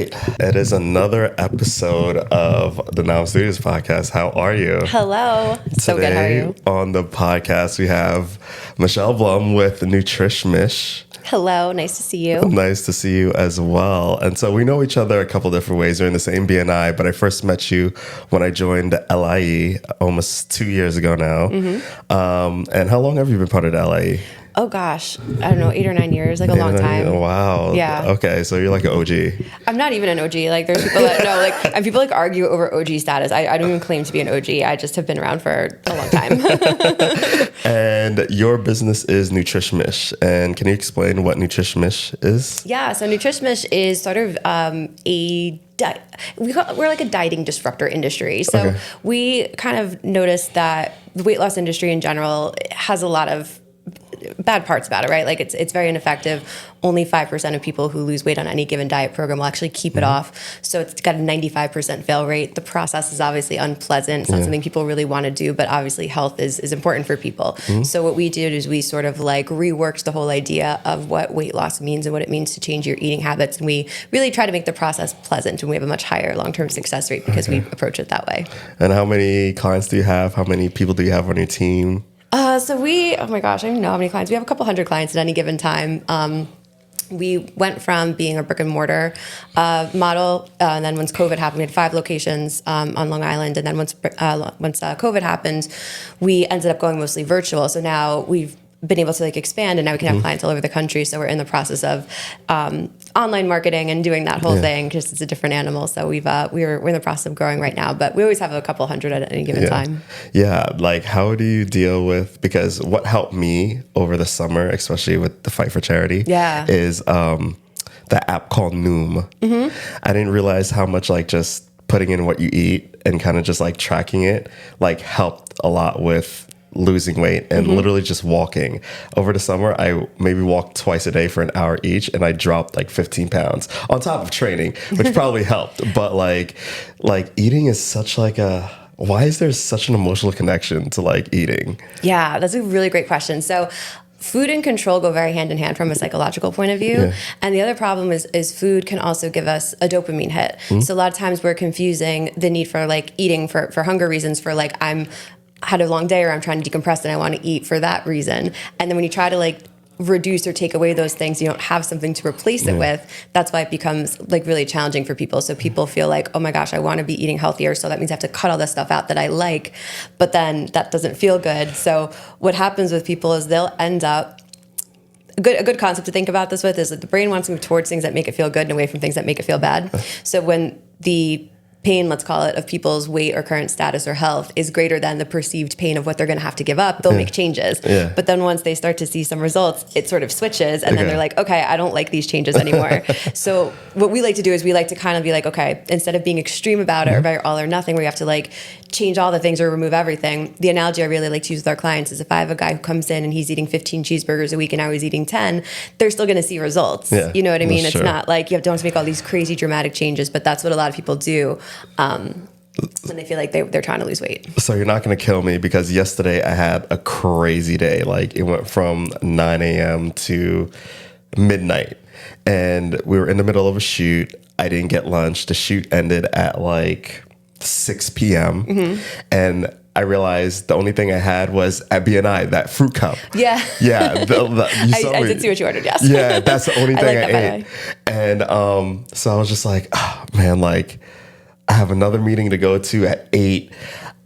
right. It is another episode of the Now Studios podcast. How are you? Hello. So good. How are you? On the podcast, we have Michelle Blum with Nutrish Mish. Hello. Nice to see you. Nice to see you as well. And so we know each other a couple different ways. We're in the same BNI, but I first met you when I joined LIE almost 2 years ago now. And how long have you been part of the LIE? Oh gosh, I don't know, 8 or 9 years, like a long time. Wow. Yeah. Okay, so you're like an OG. I'm not even an OG. Like there's people that no, like and people like argue over OG status. I don't even claim to be an OG. I just have been around for a long time. And your business is Nutrish Mish. And can you explain what Nutrish Mish is? Yeah, so Nutrish Mish is sort of we're like a dieting disruptor industry. So we kind of noticed that the weight loss industry in general has a lot of bad parts about it, right? Like it's very ineffective. Only 5% of people who lose weight on any given diet program will actually keep it off. So it's got a 95% fail rate. The process is obviously unpleasant. It's not something people really want to do, but obviously health is important for people. So what we did is we sort of like reworked the whole idea of what weight loss means and what it means to change your eating habits. And we really try to make the process pleasant, and we have a much higher long-term success rate because we approach it that way. And how many clients do you have? How many people do you have on your team? So oh my gosh, I don't even know how many clients. We have a couple hundred clients at any given time. We went from being a brick and mortar model, and then once COVID happened, we had 5 locations on Long Island. And then once COVID happened, we ended up going mostly virtual. So now we've been able to like expand, and now we can have clients all over the country. So we're in the process of online marketing and doing that whole thing. Just it's a different animal. So we're in the process of growing right now, but we always have a couple hundred at any given time. Yeah, like how do you deal with, because what helped me over the summer, especially with the Fight for Charity, is the app called Noom. I didn't realize how much like just putting in what you eat and kind of just like tracking it like helped a lot with losing weight and literally just walking. Over the summer, I maybe walked twice a day for an hour each, and I dropped like 15 pounds on top of training, which probably helped. But like eating is such like why is there such an emotional connection to like eating? Yeah, that's a really great question. So food and control go very hand in hand from a psychological point of view. Yeah. And the other problem is food can also give us a dopamine hit. So a lot of times we're confusing the need for like eating for hunger reasons for like I'm had a long day or I'm trying to decompress and I want to eat for that reason. And then when you try to like reduce or take away those things, you don't have something to replace it with. That's why it becomes like really challenging for people. So people feel like, oh my gosh, I want to be eating healthier. So that means I have to cut all this stuff out that I like, but then that doesn't feel good. So what happens with people is they'll end up, a good concept to think about this with is that the brain wants to move towards things that make it feel good and away from things that make it feel bad. So when the pain, let's call it, of people's weight or current status or health is greater than the perceived pain of what they're going to have to give up, they'll make changes. But then once they start to see some results, it sort of switches, and then they're like, okay, I don't like these changes anymore. So what we like to do is we like to kind of be like, okay, instead of being extreme about it or very all or nothing where you have to like change all the things or remove everything, the analogy I really like to use with our clients is if I have a guy who comes in and he's eating 15 cheeseburgers a week and now he's eating 10, they're still going to see results. You know what I mean? It's not like don't have to make all these crazy dramatic changes, but that's what a lot of people do when they feel like they're trying to lose weight. So you're not going to kill me, because yesterday I had a crazy day. Like it went from 9 a.m. to midnight, and we were in the middle of a shoot. I didn't get lunch. The shoot ended at like 6 p.m. And I realized the only thing I had was at BNI, that fruit cup. Yeah. I did see what you ordered, yes. Yeah, that's the only thing I ate. And so I was just like, oh man, like I have another meeting to go to at 8.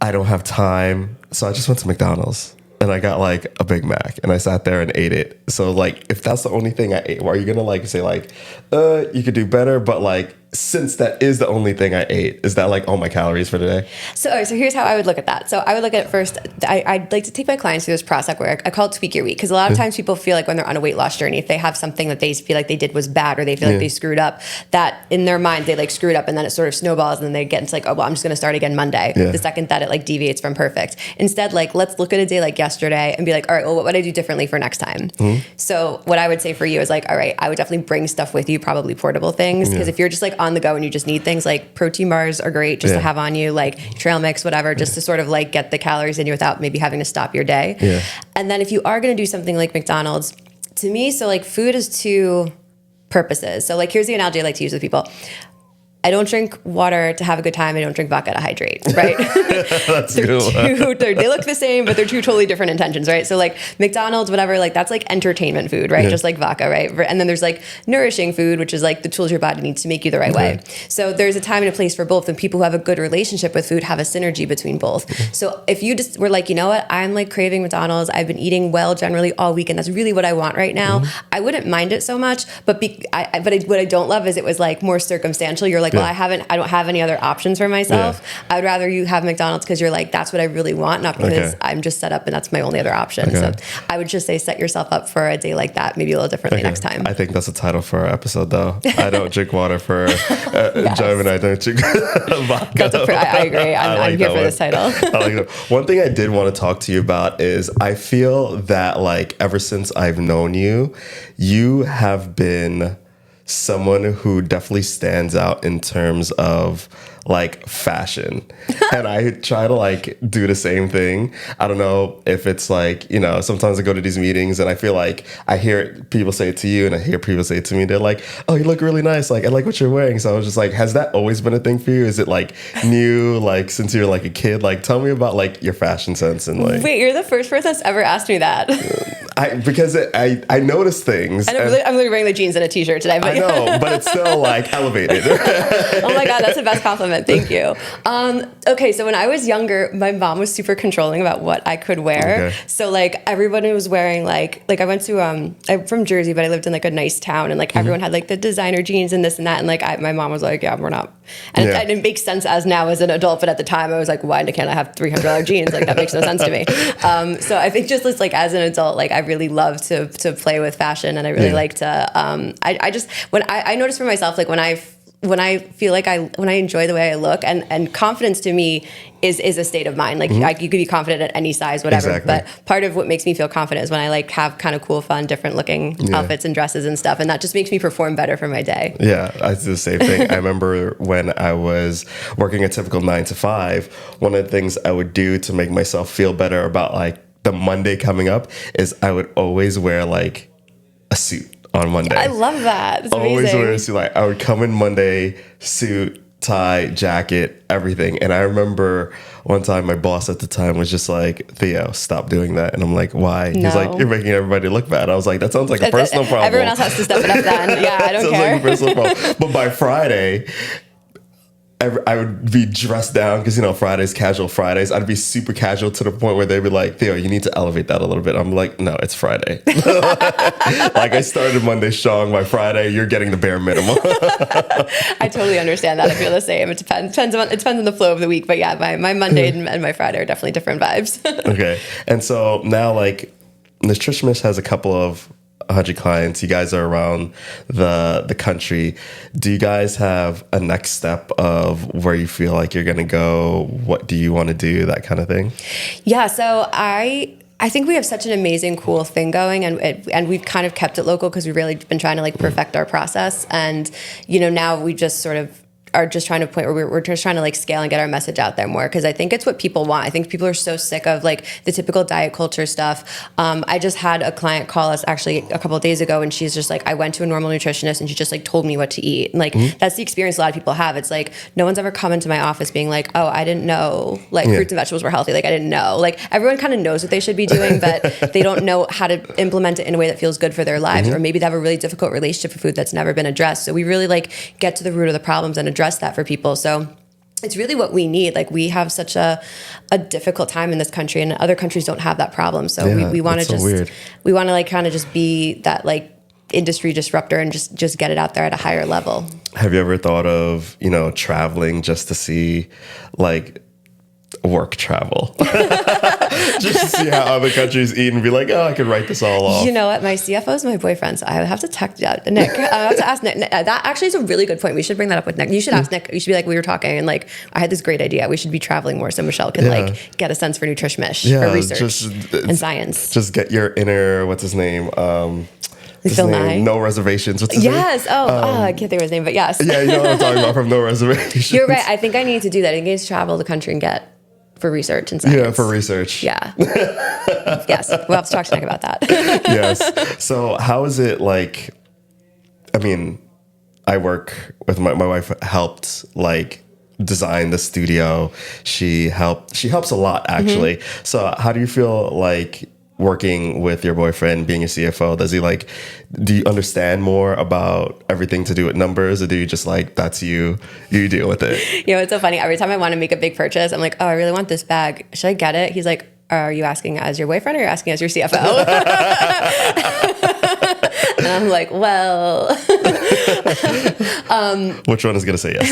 I don't have time. So I just went to McDonald's and I got like a Big Mac and I sat there and ate it. So like, if that's the only thing I ate, why are you going to like say like, you could do better, but like, since that is the only thing I ate, is that like all my calories for the day? So here's how I would look at that. So I would look at it first, I'd like to take my clients through this process where I call it tweak your week. Because a lot of times people feel like when they're on a weight loss journey, if they have something that they feel like they did was bad or they feel like they screwed up, that in their mind they like screwed up and then it sort of snowballs and then they get into like, oh, well, I'm just going to start again Monday. The second that it like deviates from perfect. Instead, like let's look at a day like yesterday and be like, all right, well, what would I do differently for next time? So what I would say for you is like, all right, I would definitely bring stuff with you, probably portable things. Because if you're just like on the go and you just need things, like protein bars are great just to have on you, like trail mix, whatever, just to sort of like get the calories in you without maybe having to stop your day. And then if you are going to do something like McDonald's, to me, so like food is two purposes. So like here's the analogy I like to use with people. I don't drink water to have a good time. I don't drink vodka to hydrate, right? That's good. They look the same, but they're two totally different intentions, right? So like McDonald's, whatever, like that's like entertainment food, right? Just like vodka, right? And then there's like nourishing food, which is like the tools your body needs to make you the right way. So there's a time and a place for both, and people who have a good relationship with food have a synergy between both. So if you just were like, you know what, I'm like craving McDonald's, I've been eating well generally all week, and that's really what I want right now, I wouldn't mind it so much. But what I don't love is it was like more circumstantial. You're like, well, I don't have any other options for myself. I'd rather you have McDonald's because you're like, that's what I really want, not because I'm just set up and that's my only other option. So I would just say set yourself up for a day like that, maybe a little differently next time. I think that's a title for our episode, though. I don't drink water for enjoyment. I don't drink vodka. I agree. I'm here for this title. I like that. One thing I did want to talk to you about is I feel that like ever since I've known you, you have been someone who definitely stands out in terms of like fashion. And I try to like do the same thing. I don't know if it's like, you know, sometimes I go to these meetings and I feel like I hear people say it to you and I hear people say it to me. They're like, oh, you look really nice. Like, I like what you're wearing. So I was just like, has that always been a thing for you? Is it like new, like since you were like a kid? Like, tell me about like your fashion sense and like. Wait, you're the first person that's ever asked me that. Because I notice things. And I'm literally wearing the jeans and a t-shirt today. But I know, but it's still like elevated. Oh my God, that's the best compliment. Thank you. Okay, so when I was younger, my mom was super controlling about what I could wear. So like everybody was wearing like I went to I'm from Jersey, but I lived in like a nice town, and like everyone had like the designer jeans and this and that, and like my mom was like, yeah, we're not. And it makes sense as now as an adult, but at the time I was like, why can't I have $300 jeans? Like that makes no sense to me. So I think just like as an adult, like I really love to play with fashion, and I really like to. I just when I notice for myself, like when I feel like when I enjoy the way I look, and confidence to me is a state of mind. Like you could be confident at any size, whatever. Exactly. But part of what makes me feel confident is when I like have kind of cool, fun, different looking outfits and dresses and stuff. And that just makes me perform better for my day. Yeah, I do the same thing. I remember when I was working a typical 9 to 5, one of the things I would do to make myself feel better about like the Monday coming up is I would always wear like a suit on Monday. I love that. It's always amazing. wear a suit. Like I would come in Monday, suit, tie, jacket, everything. And I remember one time my boss at the time was just like, Theo, stop doing that. And I'm like, why? No. He's like, you're making everybody look bad. I was like, that sounds like a personal problem. Everyone else has to step it up then. Yeah, I don't care. Like a personal problem. But by Friday, I would be dressed down because, you know, Fridays, casual Fridays. I'd be super casual to the point where they'd be like, Theo, you need to elevate that a little bit. I'm like, no, it's Friday. Like I started Monday strong. By Friday, you're getting the bare minimum. I totally understand that. I feel the same. It depends on the flow of the week. But yeah, my Monday and my Friday are definitely different vibes. Okay. And so now like Nutrish Mish has a couple of 100 clients. You guys are around the country. Do you guys have a next step of where you feel like you're going to go? What do you want to do? That kind of thing? Yeah. So I think we have such an amazing, cool thing going, and we've kind of kept it local because we've really been trying to like perfect our process. And, you know, now we just sort of are just trying to point where we're just trying to like scale and get our message out there more, because I think it's what people want. I think people are so sick of like the typical diet culture stuff. I just had a client call us actually a couple of days ago, and she's just like, I went to a normal nutritionist and she just like told me what to eat. And like that's the experience a lot of people have. It's like no one's ever come into my office being like, oh, I didn't know like fruits and vegetables were healthy. Like I didn't know. Like everyone kind of knows what they should be doing, but they don't know how to implement it in a way that feels good for their lives, or maybe they have a really difficult relationship with food that's never been addressed. So we really like get to the root of the problems and address that for people. So it's really what we need. Like we have such a difficult time in this country, and other countries don't have that problem. So we want to we want to like kind of just be that like industry disruptor and just get it out there at a higher level. Have you ever thought of, you know, traveling just to see like work travel just to see how other countries eat and be like, oh, I could write this all off? You know what? My CFO is my boyfriend, so I would have to text Nick. I have to ask Nick. That actually is a really good point. We should bring that up with Nick. You should ask Nick. You should be like, we were talking and like, I had this great idea. We should be traveling more so Michelle can like get a sense for Nutrish Mish for research and science. Just get your inner, what's his name? Phil Nye. No Reservations. What's his name? Yes. I can't think of his name, but yes. Yeah, you know what I'm talking about from No Reservations. You're right. I think I need to do that. I need to travel the country and get for research and science. Yeah, for research. Yeah. Yes. We'll have to talk to Nick about that. Yes. So how is it like, I mean, I work with my wife helped like design the studio. She helps a lot actually. So how do you feel like working with your boyfriend, being a CFO? Does he like, do you understand more about everything to do with numbers, or do you just like, that's you deal with it? It's so funny. Every time I want to make a big purchase, I'm like, oh, I really want this bag. Should I get it? He's like, are you asking as your boyfriend or you're asking as your CFO? And I'm like, well, which one is going to say yes?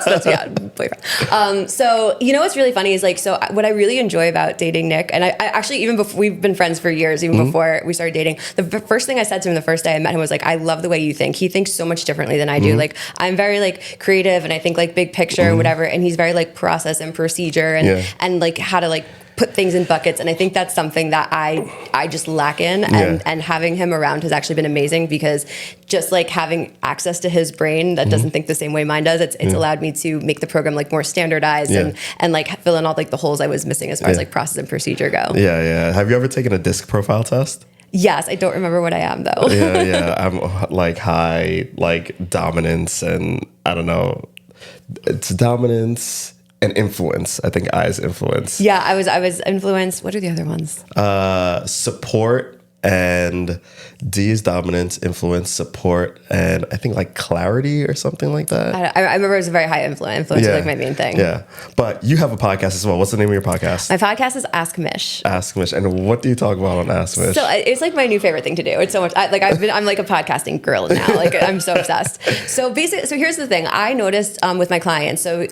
that's boyfriend. So, what's really funny is like, so what I really enjoy about dating Nick, and I actually, even before, we've been friends for years, even before we started dating, the first thing I said to him the first day I met him was like, I love the way you think. He thinks so much differently than I do. Like, I'm very like creative and I think like big picture and whatever. And he's very like process and procedure and like how to like put things in buckets. And I think that's something that I just lack in. And having him around has actually been amazing, because just like having access to his brain that doesn't think the same way mine does, it's allowed me to make the program like more standardized and like fill in all like the holes I was missing as far as like process and procedure go. Yeah. Have you ever taken a disc profile test? Yes, I don't remember what I am though. Yeah. I'm like high, like dominance, and I don't know. It's dominance and influence. I think I is influence. Yeah, I was influence. What are the other ones? Support, and D is dominance, influence, support, and I think like clarity or something like that. I remember it was a very high influence. Influence was like my main thing. Yeah, but you have a podcast as well. What's the name of your podcast? My podcast is Ask Mish. Ask Mish, and what do you talk about on Ask Mish? So it's like my new favorite thing to do. It's so much. I'm like a podcasting girl now. Like I'm so obsessed. So here's the thing. I noticed with my clients. So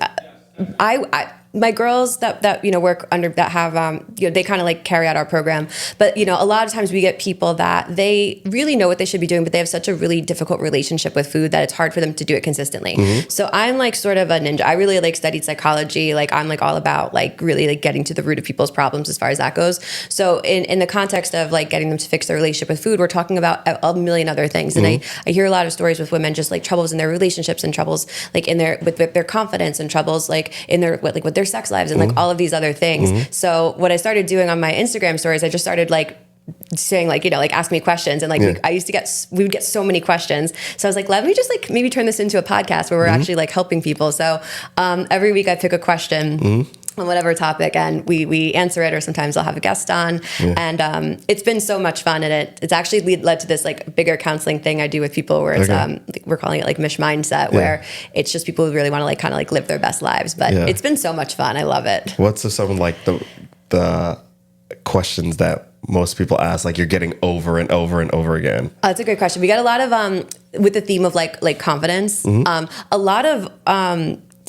my girls that work under that have they kind of like carry out our program, but a lot of times we get people that they really know what they should be doing, but they have such a really difficult relationship with food that it's hard for them to do it consistently. So I'm like sort of a ninja. I really like studied psychology. Like I'm like all about like really like getting to the root of people's problems as far as that goes. So in the context of like getting them to fix their relationship with food, we're talking about a million other things. And I hear a lot of stories with women just like troubles in their relationships and troubles like in their with their confidence and troubles like in their with their sex lives and like all of these other things. So what I started doing on my Instagram stories, I just started like saying like, like ask me questions. And like we would get so many questions. So I was like, let me just like maybe turn this into a podcast where we're actually like helping people. So every week I pick a question on whatever topic and we answer it, or sometimes I'll have a guest on. And it's been so much fun, and it's actually led to this like bigger counseling thing I do with people where it's we're calling it like Mish Mindset, where it's just people who really want to like kind of like live their best lives. But it's been so much fun. I love it. What's some of like the questions that most people ask, like you're getting over and over and over again? That's a great question. We got a lot of with the theme of like confidence, a lot of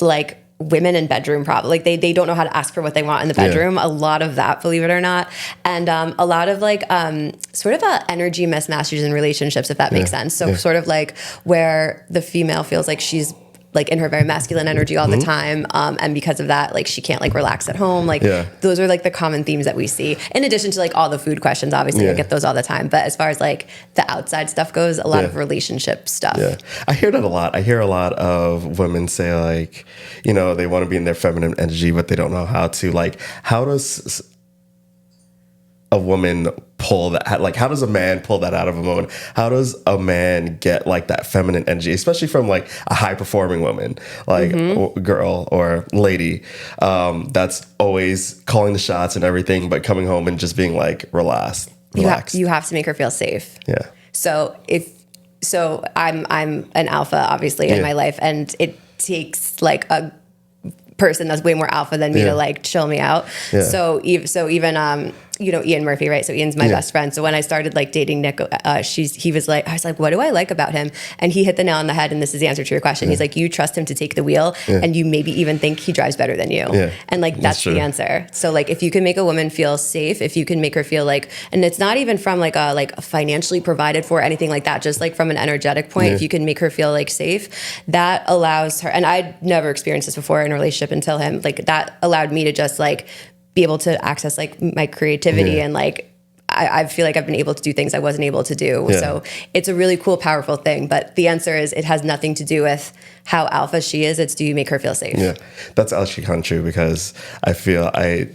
like women in bedroom problems. Like they don't know how to ask for what they want in the bedroom. A lot of that, believe it or not. And a lot of like sort of energy mismatches in relationships, if that makes sense. So sort of like where the female feels like she's like in her very masculine energy all the time. And because of that, like she can't like relax at home. Like those are like the common themes that we see. In addition to like all the food questions, obviously I get those all the time. But as far as like the outside stuff goes, a lot of relationship stuff. Yeah. I hear that a lot. I hear a lot of women say like, they want to be in their feminine energy, but they don't know how to. Like, how does a woman pull that? Like, how does a man pull that out of a woman? How does a man get like that feminine energy, especially from like a high performing woman, like girl or lady, that's always calling the shots and everything, but coming home and just being like relaxed. You have to make her feel safe. Yeah. So I'm an alpha obviously in my life, and it takes like a person that's way more alpha than me to like chill me out. So even Ian Murphy, right? So Ian's my best friend. So when I started like dating Nick, I was like, what do I like about him? And he hit the nail on the head. And this is the answer to your question. He's like, you trust him to take the wheel, and you maybe even think he drives better than you. And like, that's the answer. So like, if you can make a woman feel safe, if you can make her feel like, and it's not even from like a financially provided for, anything like that, just like from an energetic point, if you can make her feel like safe, that allows her, and I'd never experienced this before in a relationship until him, like that allowed me to just like be able to access like my creativity and like I feel like I've been able to do things I wasn't able to do. So it's a really cool, powerful thing. But the answer is it has nothing to do with how alpha she is. It's do you make her feel safe? Yeah, that's actually kind of true because I feel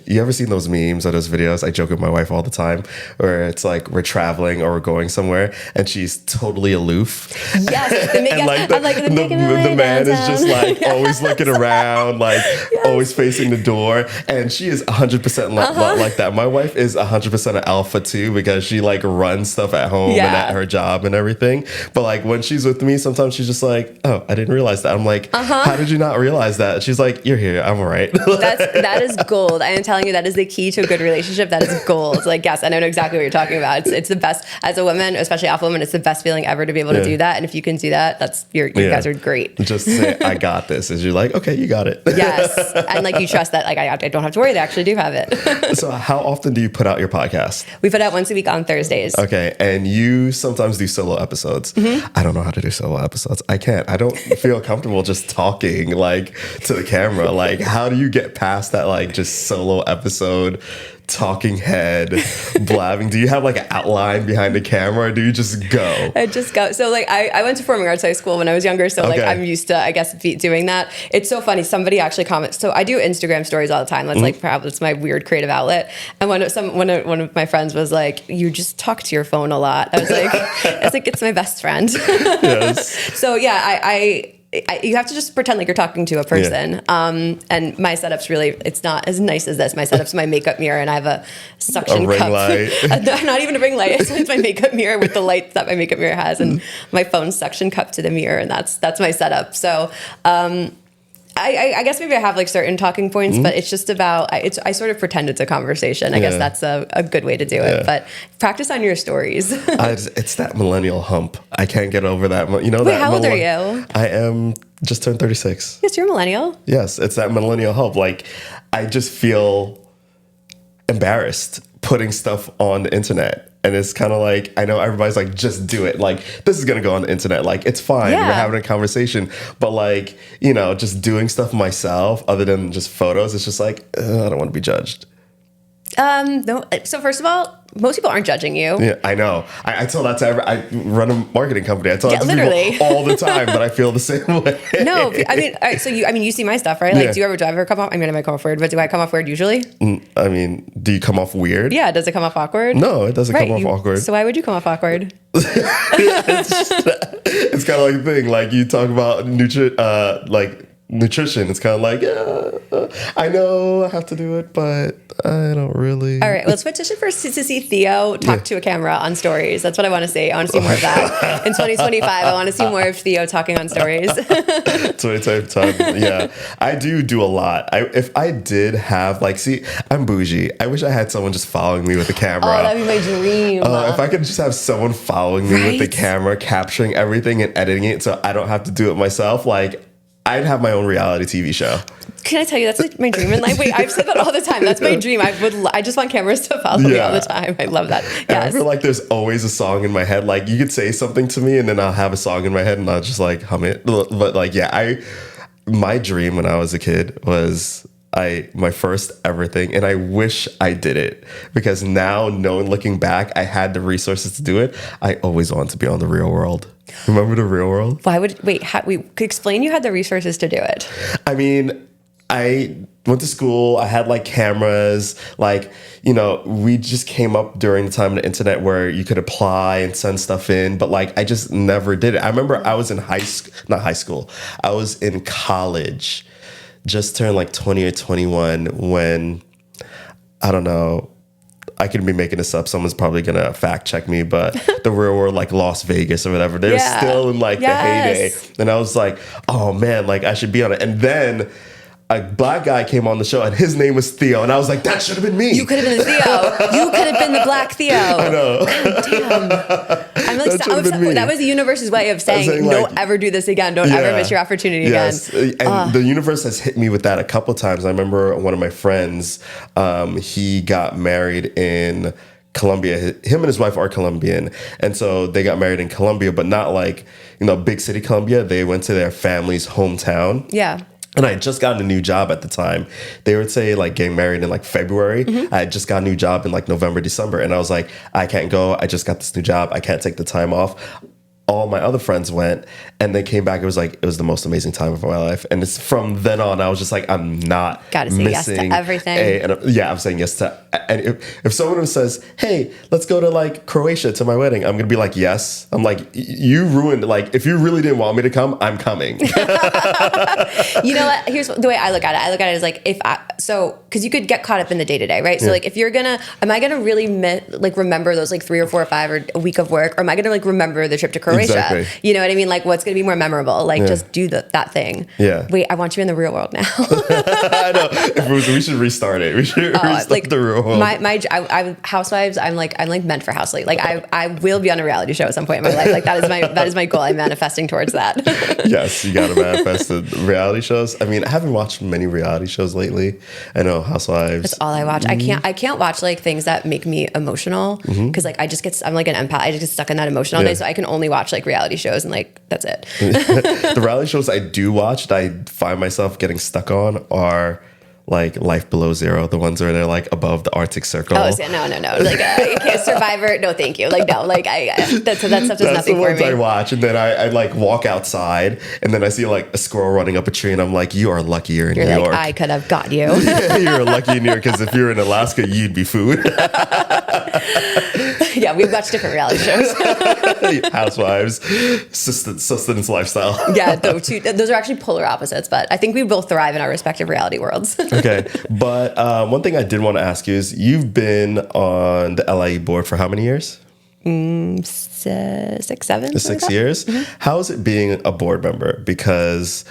you ever seen those memes or those videos? I joke with my wife all the time where it's like we're traveling or we're going somewhere and she's totally aloof. Yes, and like the man is just like always looking around, like always facing the door. And she is 100% like that. My wife is 100% an alpha too because she like runs stuff at home and at her job and everything. But like when she's with me, sometimes she's just like, oh, I didn't realize that. I'm like, how did you not realize that? She's like, you're here. I'm all right. That is gold. I am telling you, that is the key to a good relationship. That is gold. Like, yes, I know exactly what you're talking about. It's the best as a woman, especially alpha woman. It's the best feeling ever to be able to do that. And if you can do that, you guys are great. Just say, I got this. Is you're like, okay, you got it. Yes. And like you trust that, like, I don't have to worry. They actually do have it. So how often do you put out your podcast? We put out once a week on Thursdays. Okay. And you sometimes do solo episodes. I don't know how to do solo episodes. I can't. I don't feel comfortable just talking like to the camera. Like, how do you get past that, like, just solo episode, talking head, blabbing? Do you have like an outline behind the camera or do you just go? I just go. So like I went to performing arts high school when I was younger. So like I'm used to, I guess, doing that. It's so funny. Somebody actually comments. So I do Instagram stories all the time. That's like perhaps it's my weird creative outlet. And one of my friends was like, you just talk to your phone a lot. I was like, it's my best friend. Yes. So yeah, you have to just pretend like you're talking to a person. And my setup's really, it's not as nice as this. My setup's my makeup mirror and I have a suction ring cup. Light. Not even a ring light. It's my makeup mirror with the light that my makeup mirror has and my phone suction cup to the mirror. And that's my setup. So, I guess maybe I have like certain talking points, but it's just about, I sort of pretend it's a conversation. I guess that's a good way to do it, but practice on your stories. It's that millennial hump. I can't get over that. You know, Wait, how old are you? I am just turned 36. Yes, you're a millennial. Yes, it's that millennial hump. Like, I just feel embarrassed putting stuff on the internet. And it's kind of like, I know everybody's like, just do it. Like, this is going to go on the internet. Like, it's fine. We're having a conversation. But like, you know, just doing stuff myself other than just photos, it's just like, I don't want to be judged. No. So first of all, most people aren't judging you. Yeah, I know. I tell that to I run a marketing company. I tell that to literally people all the time, but I feel the same way. No, I mean, all right, so you see my stuff, right? Like, do I ever come off? I mean, I might come off weird, but do I come off weird usually? I mean, do you come off weird? Yeah. Does it come off awkward? No, it doesn't come off awkward. So why would you come off awkward? It's kind of like a thing. Like you talk about nutrition. It's kind of like, I know I have to do it, but I don't really. All right, let's petition first to see Theo talk to a camera on stories. That's what I want to see. I want to see more of that. In 2025, I want to see more of Theo talking on stories. 2025, yeah. I do a lot. If I did have, like, see, I'm bougie. I wish I had someone just following me with the camera. Oh, that'd be my dream. If I could just have someone following me with the camera, capturing everything and editing it so I don't have to do it myself, like, I'd have my own reality TV show. Can I tell you, that's like my dream in life? Wait, I've said that all the time. That's my dream. I just want cameras to follow me all the time. I love that. Yes. And I feel like there's always a song in my head. Like, you could say something to me and then I'll have a song in my head and I'll just like hum it. But like, yeah, my dream when I was a kid was my first ever thing, and I wish I did it because now, looking back, I had the resources to do it. I always wanted to be on The Real World. Remember The Real World? Could explain you had the resources to do it. I mean, I went to school. I had like cameras, like, you know, we just came up during the time of the internet where you could apply and send stuff in, but like, I just never did it. I remember I was in not high school. I was in college, just turned like 20 or 21 when, I don't know, I could be making this up. Someone's probably going to fact check me, but The Real World, like Las Vegas or whatever, they're still in like the heyday. And I was like, oh man, like I should be on it. And then a black guy came on the show and his name was Theo. And I was like, that should have been me. You could have been the Theo. You could have been the black Theo. I know. God damn. I'm like, that was the universe's way of saying don't ever do this again. Don't ever miss your opportunity again. And the universe has hit me with that a couple times. I remember one of my friends, he got married in Colombia. Him and his wife are Colombian. And so they got married in Colombia, but not like, you know, big city Colombia. They went to their family's hometown. Yeah. And I had just gotten a new job at the time. They would say like getting married in like February. I had just got a new job in like November, December. And I was like, I can't go. I just got this new job. I can't take the time off. all my other friends went, and they came back. It was the most amazing time of my life. And it's from then on, I was just like, I'm not Gotta say yes to everything. I'm saying yes to. And if someone says, hey, let's go to like Croatia to my wedding, I'm gonna be like, yes. I'm like, you ruined. Like, if you really didn't want me to come, I'm coming. You know what? Here's the way I look at it. I look at it as like, because you could get caught up in the day to day, right? So like, if am I gonna really remember those like 3 or 4 or 5 or a week of work, or am I gonna like remember the trip to Croatia? Exactly. You know what I mean? Like, what's going to be more memorable? Like, just do that thing. Yeah. Wait, I want you in the real world now. I know. We should restart it. We should restart the real world. I Housewives. I'm like meant for Housely. Like, I will be on a reality show at some point in my life. Like, that is my goal. I'm manifesting towards that. Yes, you got to manifest the reality shows. I mean, I haven't watched many reality shows lately. I know Housewives. That's all I watch. I can't watch like things that make me emotional because like I'm like an empath. I just get stuck in that emotion all day. So I can only watch like reality shows and like that's it. The reality shows I do watch that I find myself getting stuck on are like Life Below Zero, the ones where they're like above the Arctic Circle. Oh, no. Like you can't Survivor. No, thank you. Like no, like that stuff does nothing for me. That's the ones I watch, and then I like walk outside, and then I see like a squirrel running up a tree, and I'm like, you are lucky you're in New York. I could have got you. You're lucky in New York because if you're in Alaska, you'd be food. Yeah, we've watched different reality shows. Housewives, sustenance lifestyle. Yeah, those are actually polar opposites, but I think we both thrive in our respective reality worlds. Okay, but one thing I did want to ask you is you've been on the LIE board for how many years? 6, 7. 6 years. Mm-hmm. How is it being a board member? Because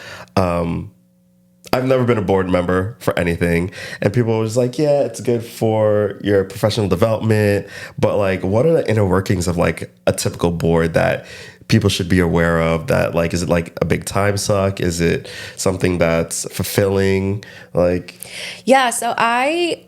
I've never been a board member for anything, and people were just like, yeah, it's good for your professional development, but like, what are the inner workings of like a typical board that people should be aware of? That like, is it like a big time suck? Is it something that's fulfilling? Like, yeah, so I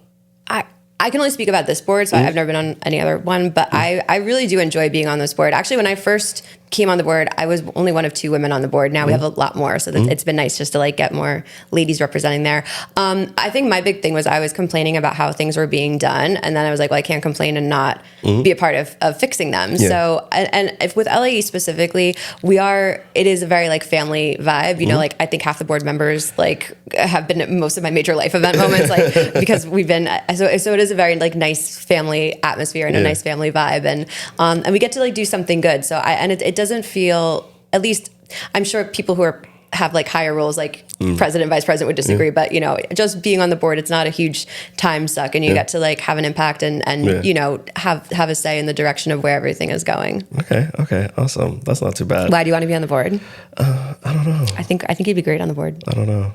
can only speak about this board, so I've never been on any other one, but I really do enjoy being on this board. Actually, when I first came on the board, I was only one of 2 women on the board. Now we have a lot more, so it's been nice just to like get more ladies representing there. I think my big thing was I was complaining about how things were being done, and then I was like, well, I can't complain and not be a part of fixing them. Yeah. So, and if with LAE specifically, it is a very like family vibe. You know, like I think half the board members like have been at most of my major life event moments, like because we've been so it is a very like nice family atmosphere and a nice family vibe, and we get to like do something good. So it doesn't feel, at least I'm sure people who have like higher roles like president, vice president would disagree, but you know, just being on the board, it's not a huge time suck, and you get to like have an impact and you know, have a say in the direction of where everything is going. Okay, awesome. That's not too bad. Why do you want to be on the board? I don't know. I think you'd be great on the board. I don't know.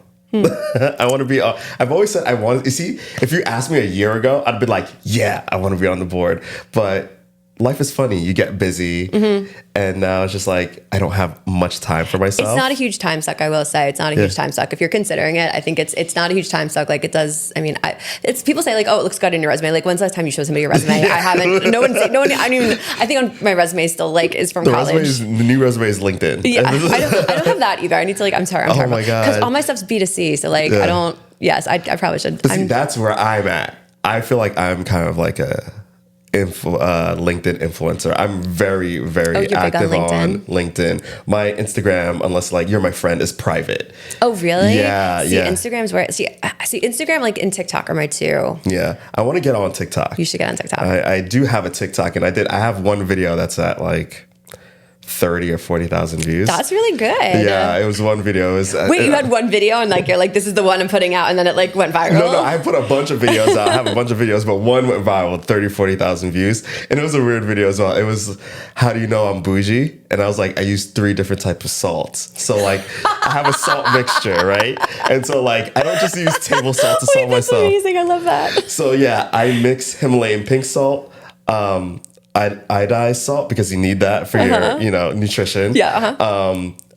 I want to be. I've always said I want. You see, if you asked me a year ago, I'd be like, yeah, I want to be on the board. But life is funny. You get busy, and now it's just like I don't have much time for myself. It's not a huge time suck, I will say. It's not a huge time suck. If you're considering it, I think it's not a huge time suck. Like it does. I mean, it's people say like, oh, it looks good in your resume. Like, when's the last time you showed somebody your resume? I haven't. No one. I think on my resume still like is from college. The new resume is LinkedIn. Yeah, I don't have that either. I need to like. I'm sorry. Oh my god. Because all my stuff's B2C. So like, I don't. Yes, I probably should. But see, that's where I'm at. I feel like I'm kind of like a LinkedIn influencer. I'm very, very active on LinkedIn. My Instagram, unless like you're my friend, is private. Oh, really? Yeah, Instagram's where see Instagram like and TikTok are my 2. Yeah, I want to get on TikTok. You should get on TikTok. I do have a TikTok, and I have one video that's at like 30 or 40,000 views. That's really good. Yeah, it was one video. Wait, you had one video and like you're like, this is the one I'm putting out, and then it like went viral? No, I put a bunch of videos out. I have a bunch of videos, but one went viral, 30, 40,000 views. And it was a weird video as well. It was, how do you know I'm bougie? And I was like, I use 3 different types of salts. So like, I have a salt mixture, right? And so like, I don't just use table salt to salt myself. That's amazing. I love that. So yeah, I mix Himalayan pink salt, iodized salt, because you need that for your, nutrition. Yeah.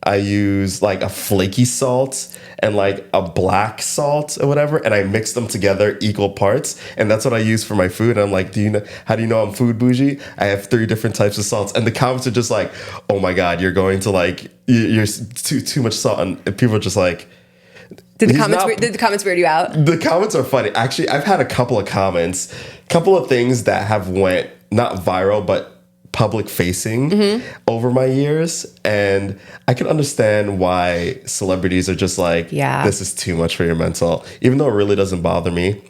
I use like a flaky salt and like a black salt or whatever, and I mix them together equal parts, and that's what I use for my food. And I'm like, how do you know I'm food bougie? I have 3 different types of salts, and the comments are just like, oh my god, you're going to like you're too much salt, and people are just like. Did the comments weird you out? The comments are funny. Actually, I've had a couple of comments, couple of things that have went not viral, but public facing over my years, and I can understand why celebrities are just like, this is too much for your mental, even though it really doesn't bother me.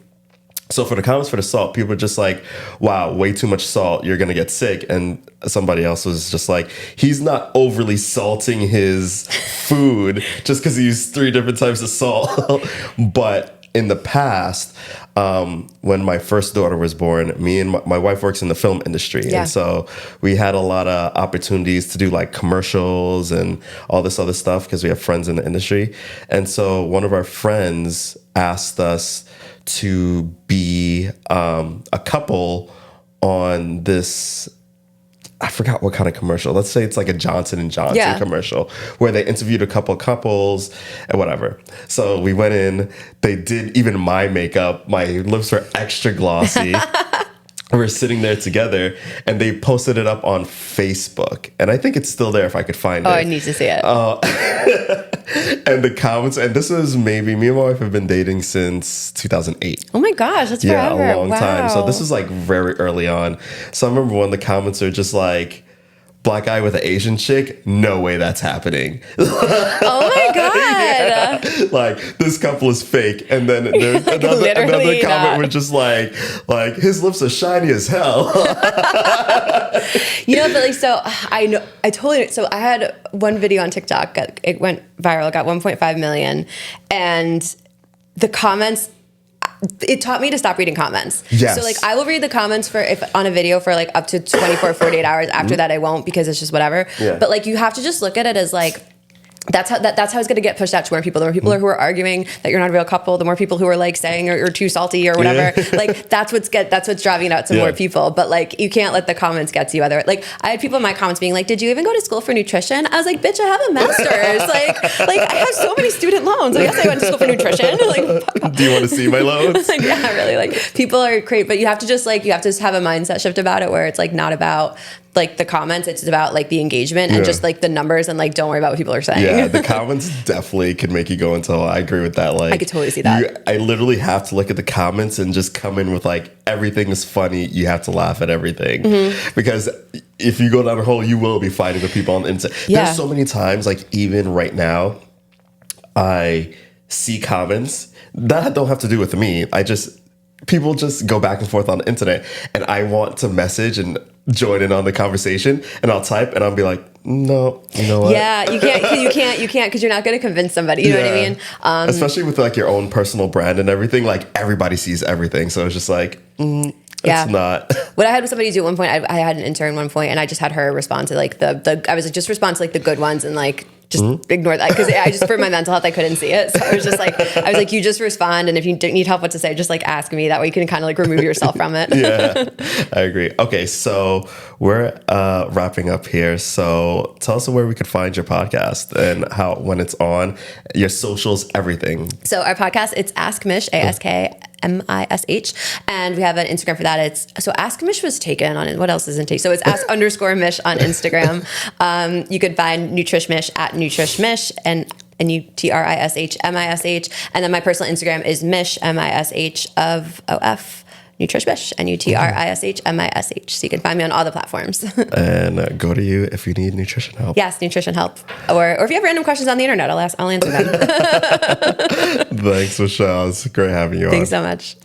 So for the comments for the salt, people are just like, wow, way too much salt, you're gonna get sick. And somebody else was just like, he's not overly salting his food just because he used 3 different types of salt. But in the past, when my first daughter was born, me and my wife works in the film industry. And so we had a lot of opportunities to do like commercials and all this other stuff because we have friends in the industry. And so one of our friends asked us to be a couple on this, I forgot what kind of commercial. Let's say it's like a Johnson & Johnson commercial where they interviewed a couple couples and whatever. So we went in, they did even my makeup. My lips were extra glossy. We were sitting there together, and they posted it up on Facebook. And I think it's still there if I could find it. Oh, I need to see it. And the comments, and this was maybe, me and my wife have been dating since 2008. Oh my gosh, that's forever. Yeah, a long time. So this was like very early on. So I remember when the comments are just like, black guy with an Asian chick, no way that's happening. Oh my God. Yeah. Like, this couple is fake. And then there's another comment was just like his lips are shiny as hell. You know, but like, so I totally, so I had one video on TikTok, it went viral, got 1.5 million. And the comments, it taught me to stop reading comments. Yes. So like I will read the comments for if on a video for like up to 24, 48 hours. After that I won't, because it's just whatever. Yeah. But like you have to just look at it as like, that's how it's going to get pushed out to more people. The more people who are arguing that you're not a real couple, the more people who are like saying you're too salty or whatever. Yeah. Like that's what's driving it out to more people. But like you can't let the comments get to you either. Like I had people in my comments being like, "Did you even go to school for nutrition?" I was like, "Bitch, I have a master's." like I have so many student loans. Like, yes, I went to school for nutrition. Like, do you want to see my loans? Like, yeah, really. Like people are great, but you have to just have a mindset shift about it where it's like not about like the comments, it's about like the engagement and just like the numbers, and like don't worry about what people are saying. Yeah, the comments definitely can make you go into hell. I agree with that. Like I could totally see that. I literally have to look at the comments and just come in with like everything is funny. You have to laugh at everything because if you go down a hole, you will be fighting with people on the internet. Yeah. There's so many times, like even right now, I see comments that don't have to do with me. People just go back and forth on the internet, and I want to message and join in on the conversation, and I'll type and I'll be like, no, you know what? Yeah, you can't because you're not going to convince somebody. You know what I mean? Especially with like your own personal brand and everything. Like everybody sees everything, so it's just like. It's not. What I had with somebody do at one point, I had an intern at one point, and I just had her respond to like I was like, just respond to like the good ones and like just ignore that, because I just, for my mental health, I couldn't see it. So I was like, you just respond, and if you need help what to say, just like ask me. That way you can kind of like remove yourself from it. Yeah, I agree. Okay, so we're wrapping up here. So tell us where we could find your podcast and when it's on, your socials, everything. So our podcast, it's Ask Mish, AskMish, and we have an Instagram for that. It's Ask Mish was taken on it. What else isn't taken? So it's Ask_Mish on Instagram. You could find Nutrish Mish at Nutrish Mish and NUTRISHMISH, and then my personal Instagram is Mish MISH of OF. Nutrish Mish, NUTRISHMISH. So you can find me on all the platforms. And go to you if you need nutrition help. Yes, nutrition help. Or if you have random questions on the internet, I'll answer them. Thanks, Michelle. It's great having you on. Thanks so much.